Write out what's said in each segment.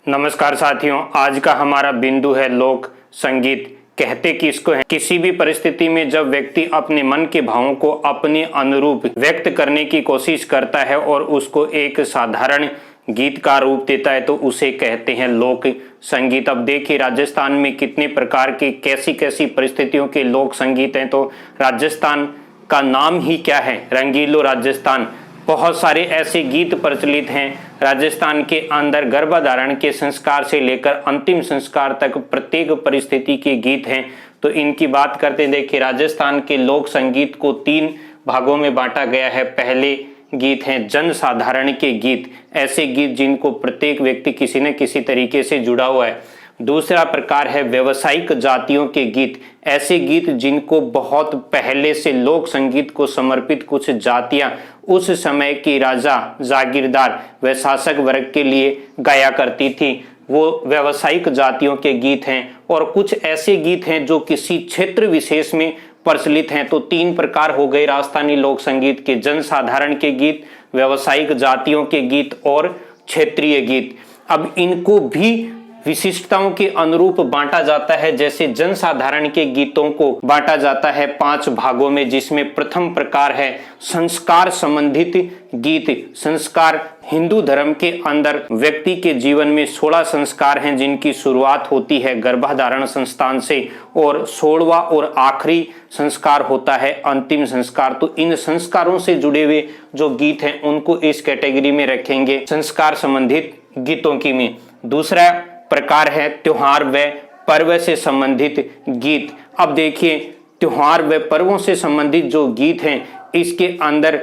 नमस्कार साथियों, आज का हमारा बिंदु है लोक संगीत। कहते किसको है? किसी भी परिस्थिति में जब व्यक्ति अपने मन के भावों को अपने अनुरूप व्यक्त करने की कोशिश करता है और उसको एक साधारण गीत का रूप देता है तो उसे कहते हैं लोक संगीत। अब देखिए राजस्थान में कितने प्रकार के कैसी कैसी परिस्थितियों के लोक संगीत हैं। तो राजस्थान का नाम ही क्या है? रंगीलो राजस्थान। बहुत सारे ऐसे गीत प्रचलित हैं राजस्थान के अंदर। गर्भधारण के संस्कार से लेकर अंतिम संस्कार तक प्रत्येक परिस्थिति के गीत हैं। तो इनकी बात करते देखिए, राजस्थान के लोक संगीत को 3 भागों में बांटा गया है। पहले गीत हैं जनसाधारण के गीत, ऐसे गीत जिनको प्रत्येक व्यक्ति किसी न किसी तरीके से जुड़ा हुआ है। दूसरा प्रकार है व्यवसायिक जातियों के गीत, ऐसे गीत जिनको बहुत पहले से लोक संगीत को समर्पित कुछ जातियां उस समय की राजा, जागीरदार व शासक वर्ग के लिए गाया करती थी, वो व्यवसायिक जातियों के गीत हैं। और कुछ ऐसे गीत हैं जो किसी क्षेत्र विशेष में प्रचलित हैं। तो 3 प्रकार हो गए राजस्थानी लोक संगीत के: जनसाधारण के गीत, व्यवसायिक जातियों के गीत और क्षेत्रीय गीत। अब इनको भी विशिष्टताओं के अनुरूप बांटा जाता है। जैसे जनसाधारण के गीतों को बांटा जाता है 5 भागों में, जिसमें प्रथम प्रकार है संस्कार संबंधित गीत। संस्कार हिंदू धर्म के अंदर व्यक्ति के जीवन में 16 संस्कार हैं जिनकी शुरुआत होती है गर्भधारण संस्थान से, और 16वां और आखिरी संस्कार होता है अंतिम संस्कार। तो इन संस्कारों से जुड़े हुए जो गीत हैं उनको इस कैटेगरी में रखेंगे, संस्कार संबंधित गीतों की में। दूसरा प्रकार है त्योहार व पर्व से संबंधित गीत। अब देखिए, त्योहार व पर्वों से संबंधित जो गीत हैं, इसके अंदर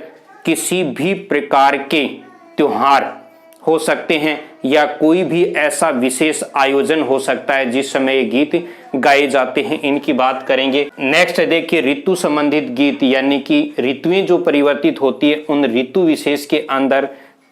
किसी भी प्रकार के त्योहार हो सकते हैं या कोई भी ऐसा विशेष आयोजन हो सकता है जिस समय ये गीत गाए जाते हैं, इनकी बात करेंगे। नेक्स्ट देखिए ऋतु संबंधित गीत, यानी कि ऋतुएं जो परिवर्तित होती है उन ऋतु विशेष के अंदर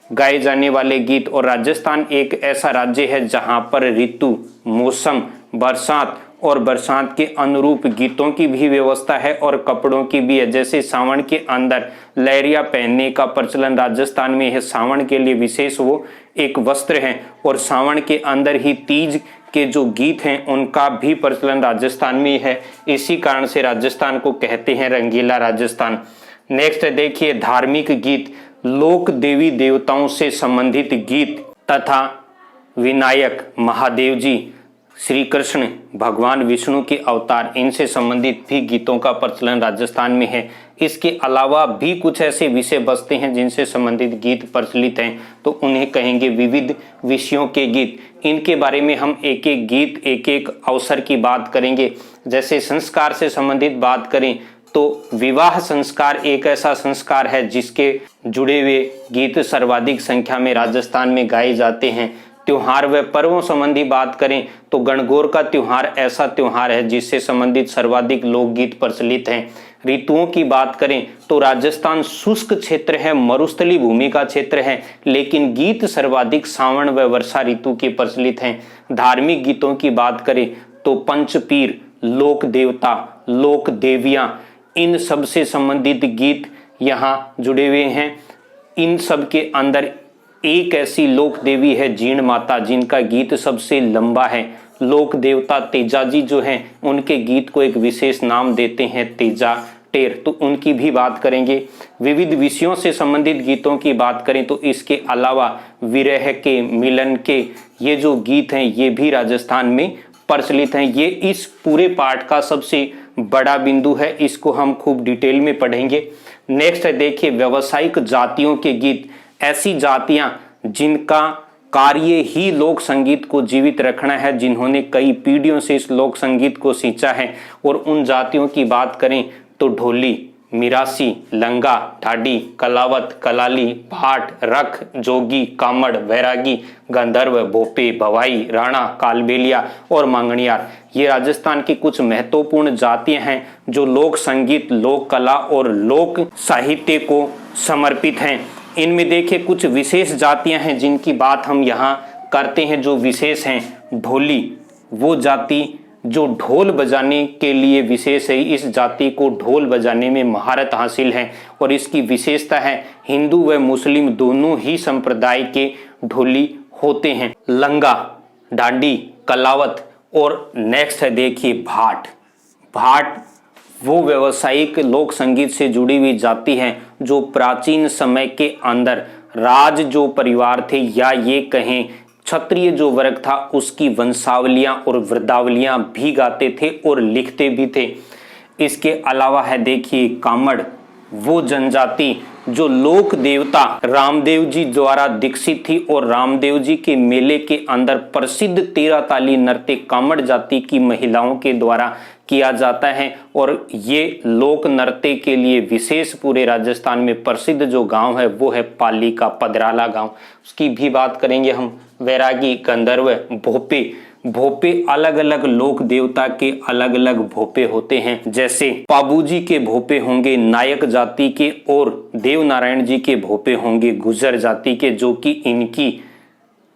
गाए जाने वाले गीत। और राजस्थान एक ऐसा राज्य है जहां पर ऋतु, मौसम, बरसात और बरसात के अनुरूप गीतों की भी व्यवस्था है और कपड़ों की भी है। जैसे सावन के अंदर लहरिया पहनने का प्रचलन राजस्थान में है, सावन के लिए विशेष वो एक वस्त्र है। और सावन के अंदर ही तीज के जो गीत हैं उनका भी प्रचलन राजस्थान में है। इसी कारण से राजस्थान को कहते हैं रंगीला राजस्थान। नेक्स्ट देखिए धार्मिक गीत, लोक देवी देवताओं से संबंधित गीत तथा विनायक महादेव जी, श्री कृष्ण भगवान विष्णु के अवतार, इनसे संबंधित भी गीतों का प्रचलन राजस्थान में है। इसके अलावा भी कुछ ऐसे विषय बसते हैं जिनसे संबंधित गीत प्रचलित हैं, तो उन्हें कहेंगे विविध विषयों के गीत। इनके बारे में हम एक एक गीत, एक एक अवसर की बात करेंगे। जैसे संस्कार से संबंधित बात करें तो विवाह संस्कार एक ऐसा संस्कार है जिसके जुड़े हुए गीत सर्वाधिक संख्या में राजस्थान में गाए जाते हैं। त्योहार व पर्वों संबंधी बात करें तो गणगौर का त्योहार ऐसा त्योहार है जिससे संबंधित सर्वाधिक लोकगीत प्रचलित हैं। ऋतुओं की बात करें तो राजस्थान शुष्क क्षेत्र है, मरुस्थली भूमि का क्षेत्र है, लेकिन गीत सर्वाधिक सावन व वर्षा ऋतु के प्रचलित हैं। धार्मिक गीतों की बात करें तो पंचपीर, लोक देवता, लोक देवियां, इन सब से संबंधित गीत यहाँ जुड़े हुए हैं। इन सब के अंदर एक ऐसी लोक देवी है जीण माता, जिनका गीत सबसे लंबा है। लोक देवता तेजाजी जो हैं उनके गीत को एक विशेष नाम देते हैं तेजा टेर, तो उनकी भी बात करेंगे। विविध विषयों से संबंधित गीतों की बात करें तो इसके अलावा विरह के, मिलन के ये जो गीत हैं ये भी राजस्थान में प्रचलित हैं। ये इस पूरे पाठ का सबसे बड़ा बिंदु है, इसको हम खूब डिटेल में पढ़ेंगे। नेक्स्ट देखिए व्यवसायिक जातियों के गीत, ऐसी जातियां जिनका कार्य ही लोक संगीत को जीवित रखना है, जिन्होंने कई पीढ़ियों से इस लोक संगीत को सींचा है। और उन जातियों की बात करें तो ढोली, मिरासी, लंगा, ढाडी, कलावत, कलाली, भाट, रख, जोगी, कामड़, वैरागी, गंधर्व, भोपे, भवाई, राणा, कालबेलिया और मांगणियार, ये राजस्थान की कुछ महत्वपूर्ण जातियां हैं जो लोक संगीत, लोक कला और लोक साहित्य को समर्पित हैं। इनमें देखिए कुछ विशेष जातियां हैं जिनकी बात हम यहाँ करते हैं जो विशेष हैं। ढोली, वो जाति जो ढोल बजाने के लिए विशेष है। इस जाति को ढोल बजाने में महारत हासिल है और इसकी विशेषता है हिंदू व मुस्लिम दोनों ही संप्रदाय के ढोली होते हैं। लंगा, डांडी, कलावत और नेक्स्ट है देखिए भाट। भाट वो व्यावसायिक लोक संगीत से जुड़ी हुई जाति है जो प्राचीन समय के अंदर राज जो परिवार थे या ये कहें क्षत्रिय जो वर्ग था उसकी वंशावलियां और वृद्धावलियां भी गाते थे और लिखते भी थे। इसके अलावा है देखिए कामड़, वो जनजाति जो लोक देवता रामदेव जी द्वारा दीक्षित थी और रामदेव जी के मेले के अंदर प्रसिद्ध 13 ताली नृत्य कामड़ जाति की महिलाओं के द्वारा किया जाता है। और ये लोक नृत्य के लिए विशेष पूरे राजस्थान में प्रसिद्ध जो गांव है वो है पाली का पदराला गांव। उसकी भी बात करेंगे हम। वैरागी, गंधर्व, भोपे। भोपे अलग अलग लोक देवता के अलग अलग भोपे होते हैं, जैसे पाबूजी के भोपे होंगे नायक जाति के और देव नारायण जी के भोपे होंगे गुर्जर जाति के, जो कि इनकी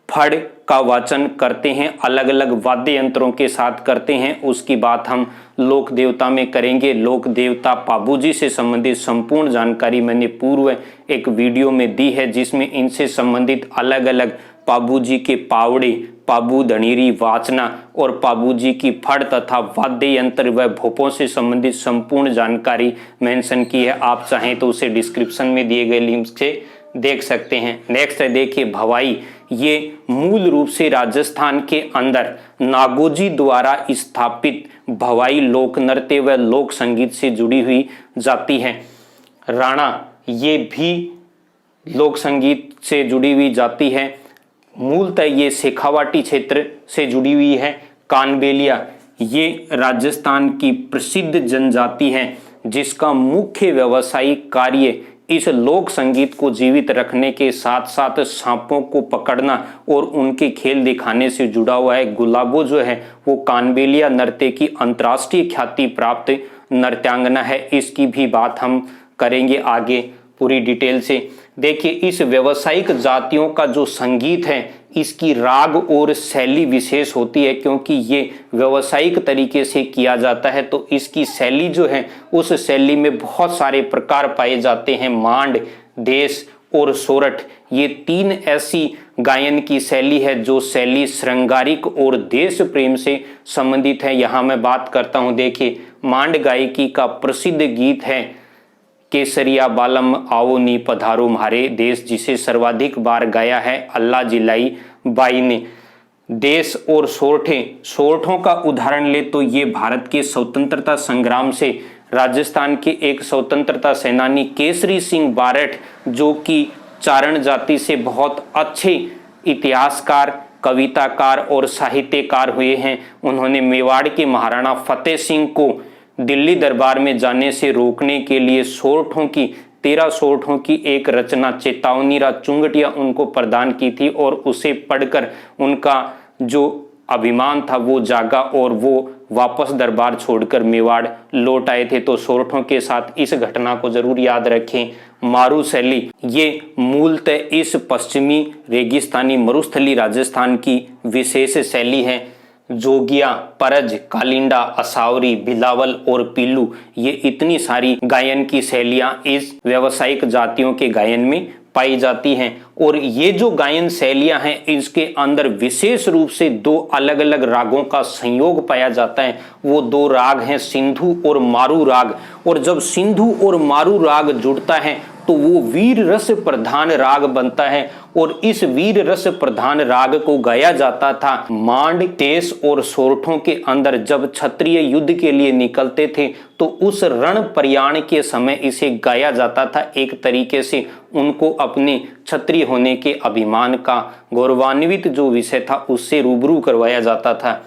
फड़ का वाचन करते हैं, अलग अलग वाद्य यंत्रों के साथ करते हैं। उसकी बात हम लोक देवता में करेंगे। लोक देवता पाबूजी से संबंधित संपूर्ण जानकारी मैंने पूर्व एक वीडियो में दी है, जिसमें इनसे संबंधित अलग अलग पाबूजी के पावड़े, पाबू धनीरी, वाचना और पाबूजी की फड़ तथा वाद्य यंत्र व भोपों से संबंधित संपूर्ण जानकारी मेंशन की है। आप चाहें तो उसे डिस्क्रिप्शन में दिए गए लिंक से देख सकते हैं। नेक्स्ट है देखिए भवाई। ये मूल रूप से राजस्थान के अंदर नागोजी द्वारा स्थापित भवाई लोक नृत्य व लोक संगीत से जुड़ी हुई जाती है। राणा, ये भी लोक संगीत से जुड़ी हुई जाती है। मूलतः ये शेखावाटी क्षेत्र से जुड़ी हुई है। कानबेलिया, ये राजस्थान की प्रसिद्ध जनजाति है जिसका मुख्य व्यावसायिक कार्य इस लोक संगीत को जीवित रखने के साथ साथ सांपों को पकड़ना और उनके खेल दिखाने से जुड़ा हुआ है। गुलाबो जो है वो कानबेलिया नृत्य की अंतर्राष्ट्रीय ख्याति प्राप्त नृत्यांगना है। इसकी भी बात हम करेंगे आगे पूरी डिटेल से। देखिए इस व्यावसायिक जातियों का जो संगीत है इसकी राग और शैली विशेष होती है, क्योंकि ये व्यावसायिक तरीके से किया जाता है तो इसकी शैली जो है उस शैली में बहुत सारे प्रकार पाए जाते हैं। मांड, देश और सोरठ, ये 3 ऐसी गायन की शैली है जो शैली श्रृंगारिक और देश प्रेम से संबंधित है। यहाँ मैं बात करता हूँ। देखिए मांड गायकी का प्रसिद्ध गीत है केसरिया बालम आओ नी पधारो म्हारे देश, जिसे सर्वाधिक बार गाया है अल्लाह जिलाई बाई ने। देश और सोरठों का उदाहरण ले तो ये भारत के स्वतंत्रता संग्राम से राजस्थान के एक स्वतंत्रता सेनानी केसरी सिंह बारठ, जो कि चारण जाति से बहुत अच्छे इतिहासकार, कविताकार और साहित्यकार हुए हैं, उन्होंने मेवाड़ के महाराणा फतेह सिंह को दिल्ली दरबार में जाने से रोकने के लिए 13 सोरठों की एक रचना चेतावनीरा चुंगटिया उनको प्रदान की थी और उसे पढ़कर उनका जो अभिमान था वो जागा और वो वापस दरबार छोड़कर मेवाड़ लौट आए थे। तो सोरठों के साथ इस घटना को जरूर याद रखें। मारू शैली, ये मूलतः इस पश्चिमी रेगिस्तानी मरुस्थली राजस्थान की विशेष शैली है। जोगिया, परज, कालिंडा, असावरी, बिलावल और पीलू, ये इतनी सारी गायन की शैलियां इस व्यावसायिक जातियों के गायन में पाई जाती हैं। और ये जो गायन शैलियां हैं इसके अंदर विशेष रूप से 2 अलग अलग रागों का संयोग पाया जाता है। वो 2 राग हैं सिंधु और मारू राग। और जब सिंधु और मारू राग जुड़ता है तो वो वीर रस प्रधान राग बनता है और इस वीर रस प्रधान राग को गाया जाता था मांड, देश और सोरठों के अंदर। जब क्षत्रिय युद्ध के लिए निकलते थे तो उस रण प्रयाण के समय इसे गाया जाता था। एक तरीके से उनको अपने क्षत्रिय होने के अभिमान का गौरवान्वित जो विषय था उससे रूबरू करवाया जाता था।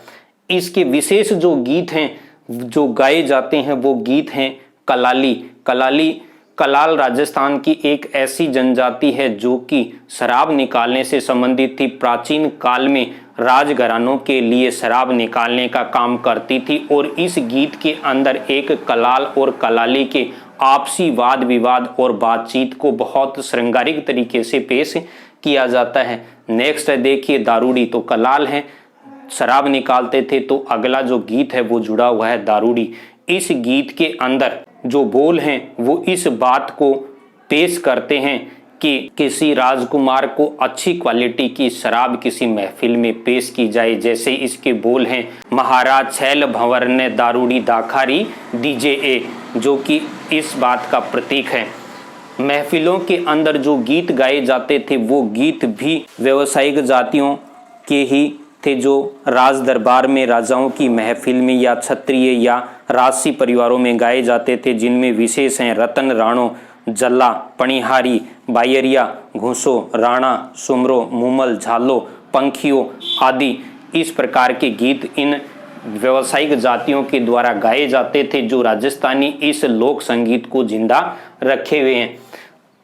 इसके विशेष जो गीत हैं जो गाए जाते हैं वो गीत हैं कलाली। कलाल राजस्थान की एक ऐसी जनजाति है जो कि शराब निकालने से संबंधित थी। प्राचीन काल में राजघरानों के लिए शराब निकालने का काम करती थी और इस गीत के अंदर एक कलाल और कलाली के आपसी वाद विवाद और बातचीत को बहुत श्रृंगारिक तरीके से पेश किया जाता है। नेक्स्ट है देखिए दारूड़ी। तो कलाल है, शराब निकालते थे, तो अगला जो गीत है वो जुड़ा हुआ है दारूड़ी। इस गीत के अंदर जो बोल हैं वो इस बात को पेश करते हैं कि किसी राजकुमार को अच्छी क्वालिटी की शराब किसी महफिल में पेश की जाए। जैसे इसके बोल हैं, महाराज छैल भंवर ने दारूड़ी दाखारी दीजे ए, जो कि इस बात का प्रतीक है। महफिलों के अंदर जो गीत गाए जाते थे वो गीत भी व्यवसायिक जातियों के ही थे, जो राज दरबार में राजाओं की महफिल में या क्षत्रिय या राजसी परिवारों में गाए जाते थे, जिनमें विशेष हैं रतन राणो, जल्ला, पणिहारी, बायरिया, घूसो, राणा, सुमरो, मुमल, झालो, पंखियों आदि। इस प्रकार के गीत इन व्यवसायिक जातियों के द्वारा गाए जाते थे, जो राजस्थानी इस लोक संगीत को जिंदा रखे हुए हैं।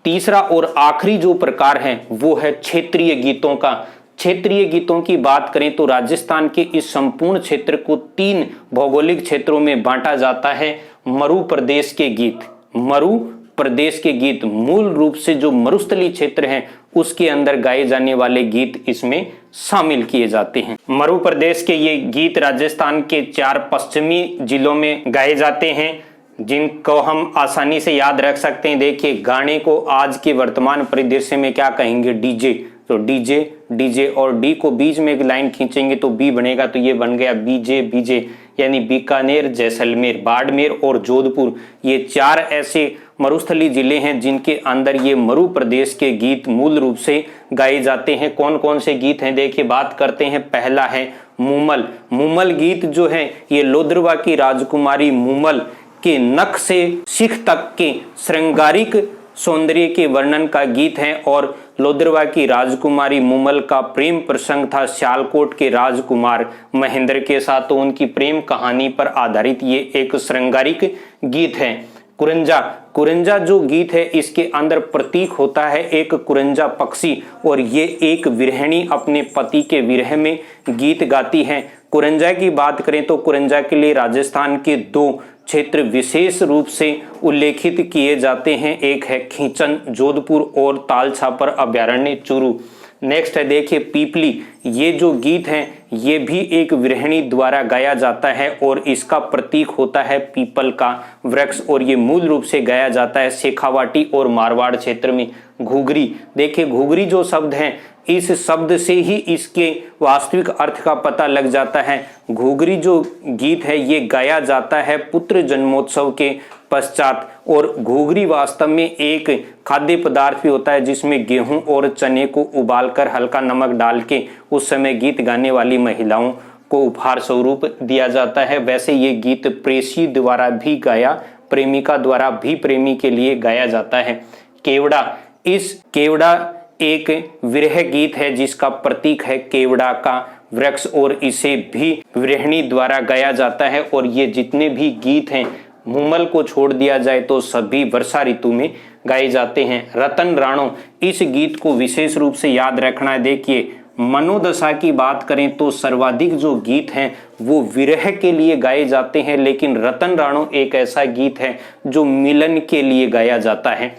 तीसरा और आखिरी जो प्रकार है वो है क्षेत्रीय गीतों का। क्षेत्रीय गीतों की बात करें तो राजस्थान के इस संपूर्ण क्षेत्र को 3 भौगोलिक क्षेत्रों में बांटा जाता है। मरु प्रदेश के गीत, मरु प्रदेश के गीत मूल रूप से जो मरुस्थलीय क्षेत्र है उसके अंदर गाए जाने वाले गीत इसमें शामिल किए जाते हैं। मरु प्रदेश के ये गीत राजस्थान के 4 पश्चिमी जिलों में गाए जाते हैं, जिनको हम आसानी से याद रख सकते हैं। देखिए, गाने को आज के वर्तमान परिदृश्य में क्या कहेंगे? डीजे। तो डीजे, डीजे और डी को बीच में एक लाइन खींचेंगे तो बी बनेगा, तो ये बन गया बीजे, बीजे। यानी बीकानेर, जैसलमेर, बाड़मेर और जोधपुर, ये 4 ऐसे मरुस्थलीय जिले हैं जिनके अंदर ये मरु प्रदेश के गीत मूल रूप से गाए जाते हैं। कौन कौन से गीत हैं? देखिए, बात करते हैं। पहला है मुमल। मुमल गीत जो है ये लोद्रवा की राजकुमारी मुमल के नख से शिख तक के श्रृंगारिक सौंदर्य के वर्णन का गीत है। और लोद्रवा की राजकुमारी मुमल का प्रेम प्रसंग था सियालकोट के राजकुमार महेंद्र के साथ, तो उनकी प्रेम कहानी पर आधारित ये एक श्रृंगारिक गीत है। कुरंजा। कुरंजा जो गीत है इसके अंदर प्रतीक होता है एक कुरंजा पक्षी, और ये एक विरहिणी अपने पति के विरह में गीत गाती है। कुरंजा की बात करें तो कुरंजा के लिए राजस्थान के 2 क्षेत्र विशेष रूप से उल्लेखित किए जाते हैं। एक है खींचन जोधपुर और तालछापर अभयारण्य चूरू। नेक्स्ट है, देखिए, पीपली। ये जो गीत है ये भी एक विरहिणी द्वारा गाया जाता है और इसका प्रतीक होता है पीपल का वृक्ष, और ये मूल रूप से गाया जाता है शेखावाटी और मारवाड़ क्षेत्र में। घुघरी। देखिए, घुघरी जो शब्द है इस शब्द से ही इसके वास्तविक अर्थ का पता लग जाता है। घुघरी जो गीत है ये गाया जाता है पुत्र जन्मोत्सव के पश्चात, और घुघरी वास्तव में एक खाद्य पदार्थ भी होता है जिसमें गेहूं और चने को उबालकर हल्का नमक डाल के उस समय गीत गाने वाली महिलाओं को उपहार स्वरूप दिया जाता है। वैसे ये गीत प्रेसी द्वारा भी गाया, प्रेमिका द्वारा भी प्रेमी के लिए गाया जाता है। केवड़ा। इस केवड़ा एक विरह गीत है जिसका प्रतीक है केवड़ा का वृक्ष, और इसे भी विरहिणी द्वारा गाया जाता है। और ये जितने भी गीत हैं मुमल को छोड़ दिया जाए तो सभी वर्षा ऋतु में गाए जाते हैं। रतन राणो। इस गीत को विशेष रूप से याद रखना है। देखिए, मनोदशा की बात करें तो सर्वाधिक जो गीत हैं वो विरह के लिए गाए जाते हैं, लेकिन रतन राणो एक ऐसा गीत है जो मिलन के लिए गाया जाता है।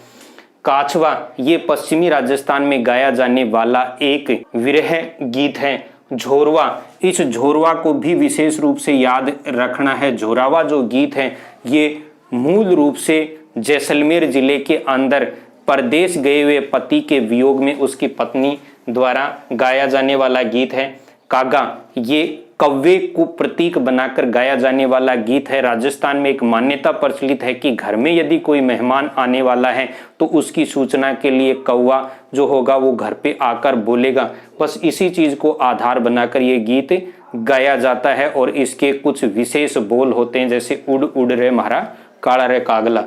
काछवा। ये पश्चिमी राजस्थान में गाया जाने वाला एक विरह गीत है। झोरवा। इस झोरवा को भी विशेष रूप से याद रखना है। झोरावा जो गीत है ये मूल रूप से जैसलमेर जिले के अंदर परदेश गए हुए पति के वियोग में उसकी पत्नी द्वारा गाया जाने वाला गीत है। कागा। ये कव्वे को प्रतीक बनाकर गाया जाने वाला गीत है। राजस्थान में एक मान्यता प्रचलित है कि घर में यदि कोई मेहमान आने वाला है तो उसकी सूचना के लिए कौवा जो होगा वो घर पे आकर बोलेगा। बस इसी चीज को आधार बनाकर ये गीत गाया जाता है, और इसके कुछ विशेष बोल होते हैं, जैसे उड़ उड़ रे म्हारा काला रे कागला।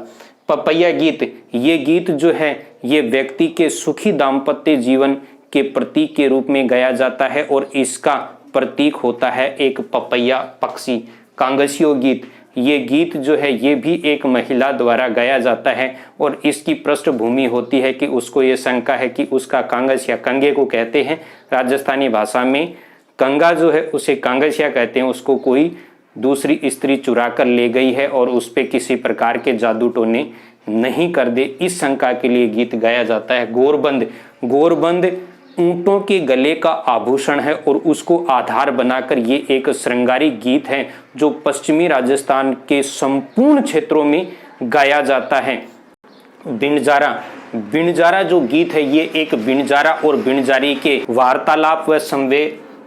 पपैया गीत। ये गीत जो है ये व्यक्ति के सुखी दाम्पत्य जीवन के प्रतीक के रूप में गाया जाता है, और इसका प्रतीक होता है एक पपैया पक्षी। कांगसियो गीत। ये गीत जो है ये भी एक महिला द्वारा गाया जाता है, और इसकी पृष्ठभूमि होती है कि उसको ये शंका है कि उसका कांगस या कंगे को कहते हैं राजस्थानी भाषा में, कंगा जो है उसे कांगसिया कहते हैं, उसको कोई दूसरी स्त्री चुरा कर ले गई है और उस पे किसी प्रकार के जादू टोने नहीं कर दे, इस शंका के लिए गीत गाया जाता है। गोरबंद। गोरबंद ऊंटों के गले का आभूषण है और उसको आधार बनाकर ये एक श्रृंगारिक गीत है जो पश्चिमी राजस्थान के संपूर्ण क्षेत्रों में गाया जाता है। बिनजारा। बिनजारा जो गीत है ये एक बिनजारा और बिनजारी के वार्तालाप व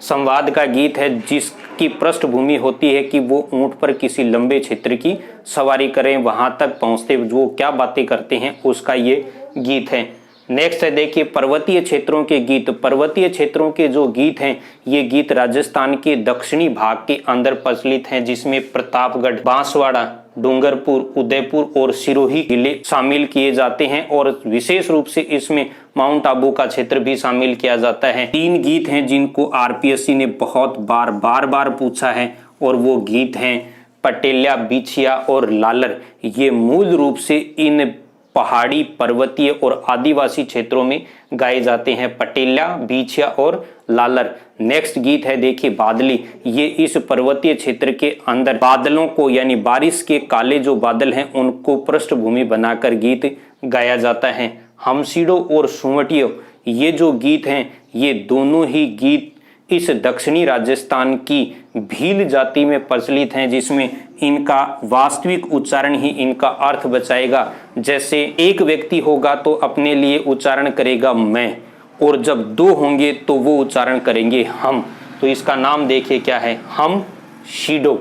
संवाद का गीत है, जिसकी पृष्ठभूमि होती है कि वो ऊंट पर किसी लंबे क्षेत्र की सवारी करें, वहां तक पहुंचते वो क्या बातें करते हैं उसका ये गीत है। नेक्स्ट है देखिए पर्वतीय क्षेत्रों के गीत। पर्वतीय क्षेत्रों के जो गीत हैं ये गीत राजस्थान के दक्षिणी भाग के अंदर प्रचलित हैं, जिसमें प्रतापगढ़, बांसवाड़ा, डूंगरपुर, उदयपुर और सिरोही जिले शामिल किए जाते हैं और विशेष रूप से इसमें माउंट आबू का क्षेत्र भी शामिल किया जाता है। 3 गीत हैं जिनको आरपीएससी ने बहुत बार पूछा है और वो गीत हैं पटेल्या, बिछिया और लालर। ये मूल रूप से इन पहाड़ी, पर्वतीय और आदिवासी क्षेत्रों में गाए जाते हैं, पटेल्या, बिछिया और लालर। नेक्स्ट गीत है देखिए बादली। ये इस पर्वतीय क्षेत्र के अंदर बादलों को यानी बारिश के काले जो बादल हैं उनको पृष्ठभूमि बनाकर गीत गाया जाता है। हमसीडो और सुवटियो ये जो गीत हैं ये दोनों ही गीत इस दक्षिणी राजस्थान की भील जाति में प्रचलित हैं, जिसमें इनका वास्तविक उच्चारण ही इनका अर्थ बचाएगा। जैसे एक व्यक्ति होगा तो अपने लिए उच्चारण करेगा मैं, और जब 2 होंगे तो वो उच्चारण करेंगे हम। तो इसका नाम देखिए क्या है, हम शीडो।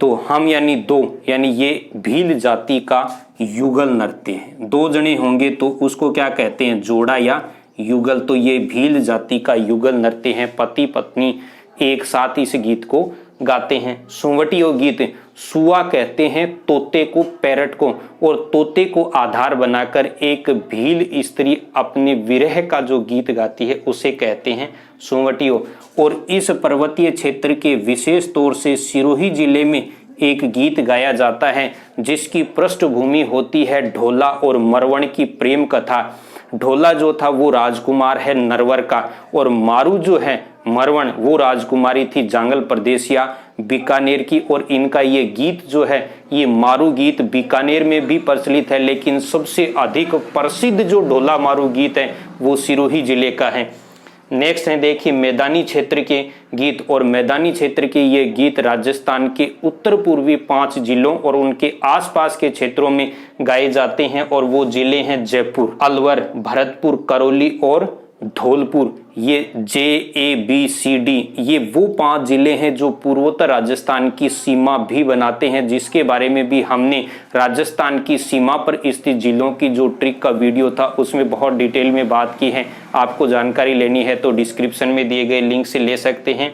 तो हम यानी 2, यानी ये भील जाति का युगल नृत्य है। 2 जने होंगे तो उसको क्या कहते हैं, जोड़ा या युगल। तो ये भील जाति का युगल नृत्य है, पति पत्नी एक साथ इस गीत को गाते हैं। सुवटियो गीत, सुआ कहते हैं तोते को, पैरट को, और तोते को आधार बनाकर एक भील स्त्री अपने विरह का जो गीत गाती है उसे कहते हैं सुवटियो। और इस पर्वतीय क्षेत्र के विशेष तौर से सिरोही जिले में एक गीत गाया जाता है जिसकी पृष्ठभूमि होती है ढोला और मरवण की प्रेम कथा। ढोला जो था वो राजकुमार है नरवर का, और मारू जो है मरवण वो राजकुमारी थी जांगल प्रदेश या बीकानेर की। और इनका ये गीत जो है ये मारू गीत बीकानेर में भी प्रचलित है, लेकिन सबसे अधिक प्रसिद्ध जो ढोला मारू गीत है वो सिरोही जिले का है। नेक्स्ट है देखिए मैदानी क्षेत्र के गीत। और मैदानी क्षेत्र के ये गीत राजस्थान के उत्तर पूर्वी 5 जिलों और उनके आसपास के क्षेत्रों में गाए जाते हैं, और वो जिले हैं जयपुर, अलवर, भरतपुर, करौली और धौलपुर। ये JABCD ये वो 5 जिले हैं जो पूर्वोत्तर राजस्थान की सीमा भी बनाते हैं, जिसके बारे में भी हमने राजस्थान की सीमा पर स्थित जिलों की जो ट्रिक का वीडियो था उसमें बहुत डिटेल में बात की है। आपको जानकारी लेनी है तो डिस्क्रिप्शन में दिए गए लिंक से ले सकते हैं।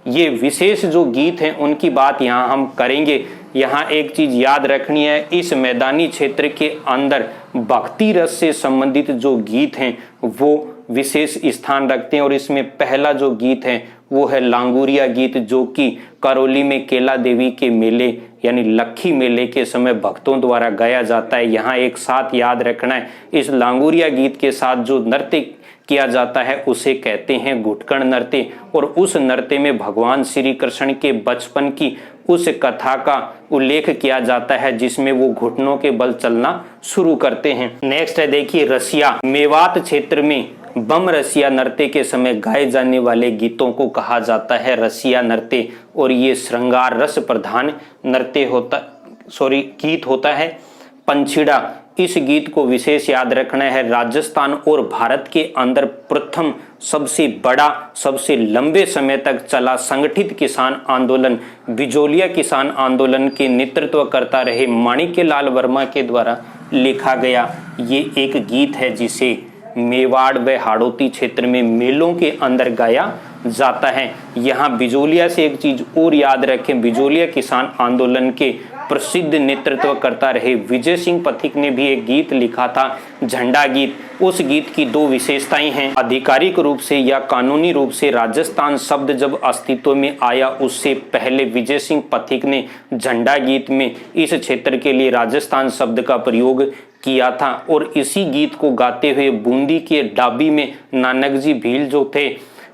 ये विशेष जो गीत हैं उनकी बात यहाँ हम करेंगे। यहाँ एक चीज याद रखनी है, इस मैदानी क्षेत्र के अंदर भक्ति रस से संबंधित जो गीत हैं वो विशेष स्थान रखते हैं, और इसमें पहला जो गीत है वो है लांगुरिया गीत, जो कि करौली में केला देवी के मेले यानी लक्खी मेले के समय भक्तों द्वारा गाया जाता है। यहाँ एक साथ याद रखना है, इस लांगुरिया गीत के साथ जो नृत्य किया जाता है उसे कहते हैं घुटकण नृत्य, और उस नृत्य में भगवान श्री कृष्ण के बचपन की उस कथा का उल्लेख किया जाता है जिसमें वो घुटनों के बल चलना शुरू करते हैं। नेक्स्ट है देखिए रसिया। मेवात क्षेत्र में बम रसिया नृत्य के समय गाए जाने वाले गीतों को कहा जाता है रसिया नृत्य, और ये श्रृंगार रस प्रधान गीत होता है। पंछीड़ा, इस गीत को विशेष याद रखना है, राजस्थान और भारत के अंदर प्रथम सबसे बड़ा सबसे लंबे समय तक चला संगठित किसान आंदोलन बिजोलिया किसान आंदोलन के नेतृत्व करता रहे माणिक्यलाल वर्मा के द्वारा लिखा गया ये एक गीत है, जिसे मेवाड़ व हाड़ौती क्षेत्र में मेलों के अंदर गाया जाता है। यहाँ बिजोलिया से एक चीज और याद रखें, बिजोलिया किसान आंदोलन के प्रसिद्ध नेतृत्व करता रहे विजय सिंह पथिक ने भी एक गीत लिखा था झंडा गीत। उस गीत की 2 विशेषताएं हैं, आधिकारिक रूप से या कानूनी रूप से राजस्थान शब्द जब अस्तित्व में आया उससे पहले विजय सिंह पथिक ने झंडा गीत में इस क्षेत्र के लिए राजस्थान शब्द का प्रयोग किया था, और इसी गीत को गाते हुए बूंदी के डाबी में नानक जी भील जो थे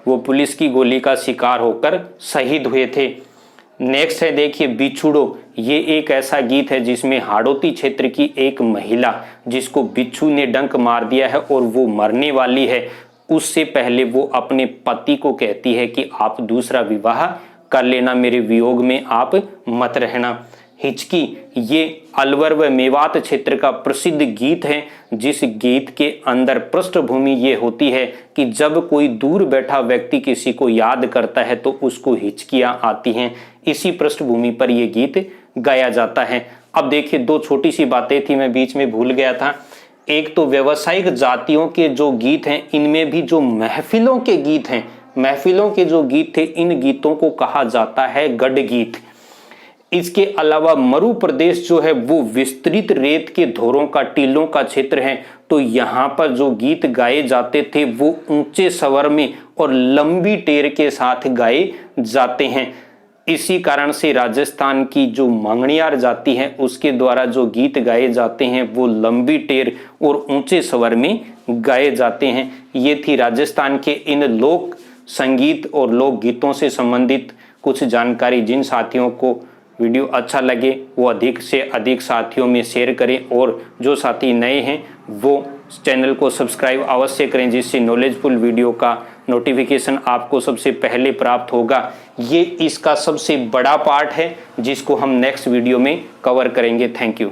वो पुलिस की गोली का शिकार होकर शहीद हुए थे। नेक्स्ट है देखिए बिछुड़ो। ये एक ऐसा गीत है जिसमें हाड़ौती क्षेत्र की एक महिला जिसको बिच्छू ने डंक मार दिया है और वो मरने वाली है, उससे पहले वो अपने पति को कहती है कि आप दूसरा विवाह कर लेना, मेरे वियोग में आप मत रहना। हिचकी ये अलवर व मेवात क्षेत्र का प्रसिद्ध गीत है, जिस गीत के अंदर पृष्ठभूमि ये होती है कि जब कोई दूर बैठा व्यक्ति किसी को याद करता है तो उसको हिचकियां आती हैं। इसी पृष्ठभूमि पर यह गीत गाया जाता है। अब देखिए, दो छोटी सी बातें थी, मैं बीच में भूल गया था। एक तो व्यावसायिक जातियों के जो गीत हैं, इनमें भी जो महफिलों के गीत हैं, महफिलों के जो गीत थे, इन गीतों को कहा जाता है गढ़ गीत। इसके अलावा मरु प्रदेश जो है वो विस्तृत रेत के धोरों का, टीलों का क्षेत्र है, तो यहाँ पर जो गीत गाए जाते थे वो ऊंचे स्वर में और लंबी टेर के साथ गाए जाते हैं। इसी कारण से राजस्थान की जो मांगणियार जाति है उसके द्वारा जो गीत गाए जाते हैं वो लंबी टेर और ऊंचे स्वर में गाए जाते हैं। ये थी राजस्थान के इन लोक संगीत और लोक गीतों से संबंधित कुछ जानकारी। जिन साथियों को वीडियो अच्छा लगे वो अधिक से अधिक साथियों में शेयर करें, और जो साथी नए हैं वो चैनल को सब्सक्राइब अवश्य करें, जिससे नॉलेजफुल वीडियो का नोटिफिकेशन आपको सबसे पहले प्राप्त होगा। ये इसका सबसे बड़ा पार्ट है जिसको हम नेक्स्ट वीडियो में कवर करेंगे। Thank you.